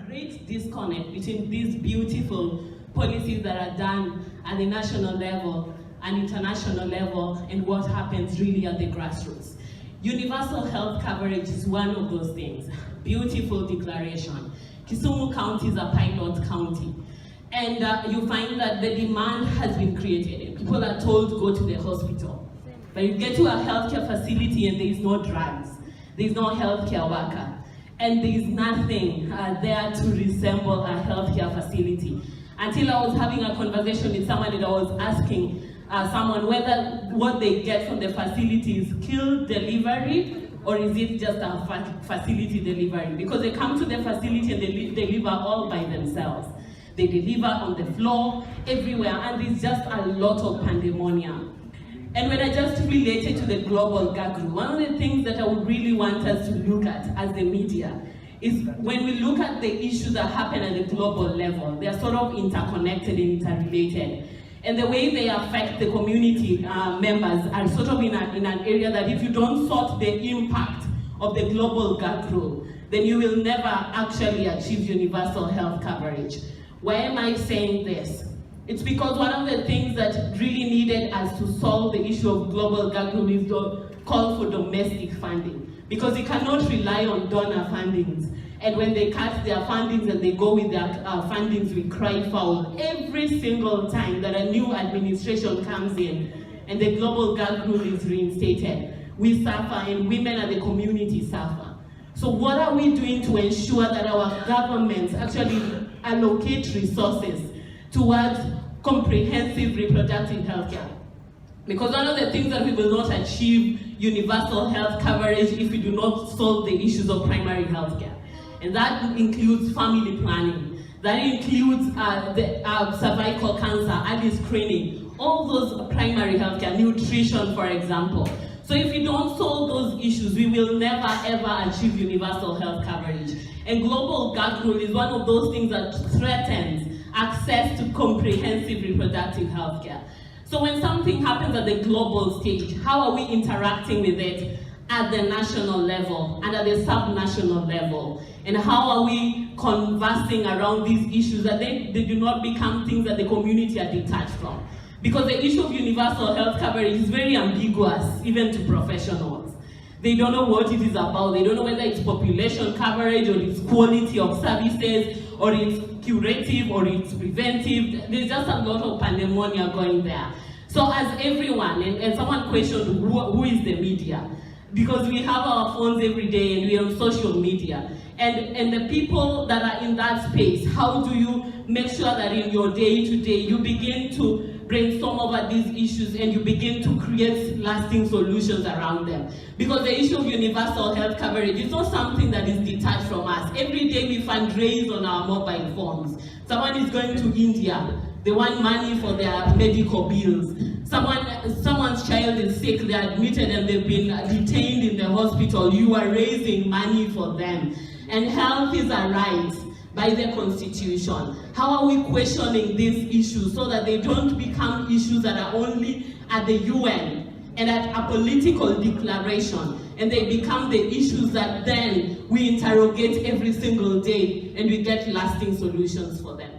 great disconnect between these beautiful policies that are done at the national level and international level and what happens really at the grassroots. Universal health coverage is one of those things. Beautiful declaration. Kisumu County is a pilot county. And you find that the demand has been created. And people are told to go to the hospital. But you get to a healthcare facility and there is no drugs. There is no healthcare worker. And there is nothing there to resemble a healthcare facility. Until I was having a conversation with someone and I was asking someone whether what they get from the facility is skilled delivery or is it just a facility delivery. Because they come to the facility and they deliver all by themselves. They deliver on the floor, everywhere, and there's just a lot of pandemonium. And when I just related to the global gag rule, one of the things that I would really want us to look at as the media is when we look at the issues that happen at the global level, they are sort of interconnected and interrelated. And the way they affect the community members are sort of in an area that if you don't sort the impact of the global gag rule, then you will never actually achieve universal health coverage. Why am I saying this? It's because one of the things that really needed us to solve the issue of global gag rule is to call for domestic funding. Because you cannot rely on donor fundings. And when they cut their fundings and they go with their fundings, we cry foul every single time that a new administration comes in and the global gag rule is reinstated. We suffer and women and the community suffer. So what are we doing to ensure that our governments actually allocate resources towards comprehensive reproductive health care? Because one of the things that we will not achieve universal health coverage if we do not solve the issues of primary health care. And that includes family planning, that includes cervical cancer, early screening, all those primary health care, nutrition, for example. So if we don't solve those issues, we will never ever achieve universal health coverage. And global gag rule is one of those things that threatens access to comprehensive reproductive health care. So when something happens at the global stage, how are we interacting with it at the national level and at the subnational level? And how are we conversing around these issues that they do not become things that the community are detached from? Because the issue of universal health coverage is very ambiguous, even to professionals. They don't know what it is about. They don't know whether it's population coverage or it's quality of services or it's curative or it's preventive. There's just a lot of pandemonium going there. So as everyone, and someone questioned who is the media? Because we have our phones every day and we are on social media. And the people that are in that space, how do you make sure that in your day-to-day you begin to brainstorm over these issues and you begin to create lasting solutions around them? Because the issue of universal health coverage is not something that is detached from us. Every day we fundraise on our mobile phones. Someone is going to India, they want money for their medical bills. Someone's child is sick, they're admitted and they've been detained in the hospital. You are raising money for them. And health is a right by the Constitution. How are we questioning these issues so that they don't become issues that are only at the UN and at a political declaration, and they become the issues that then we interrogate every single day and we get lasting solutions for them?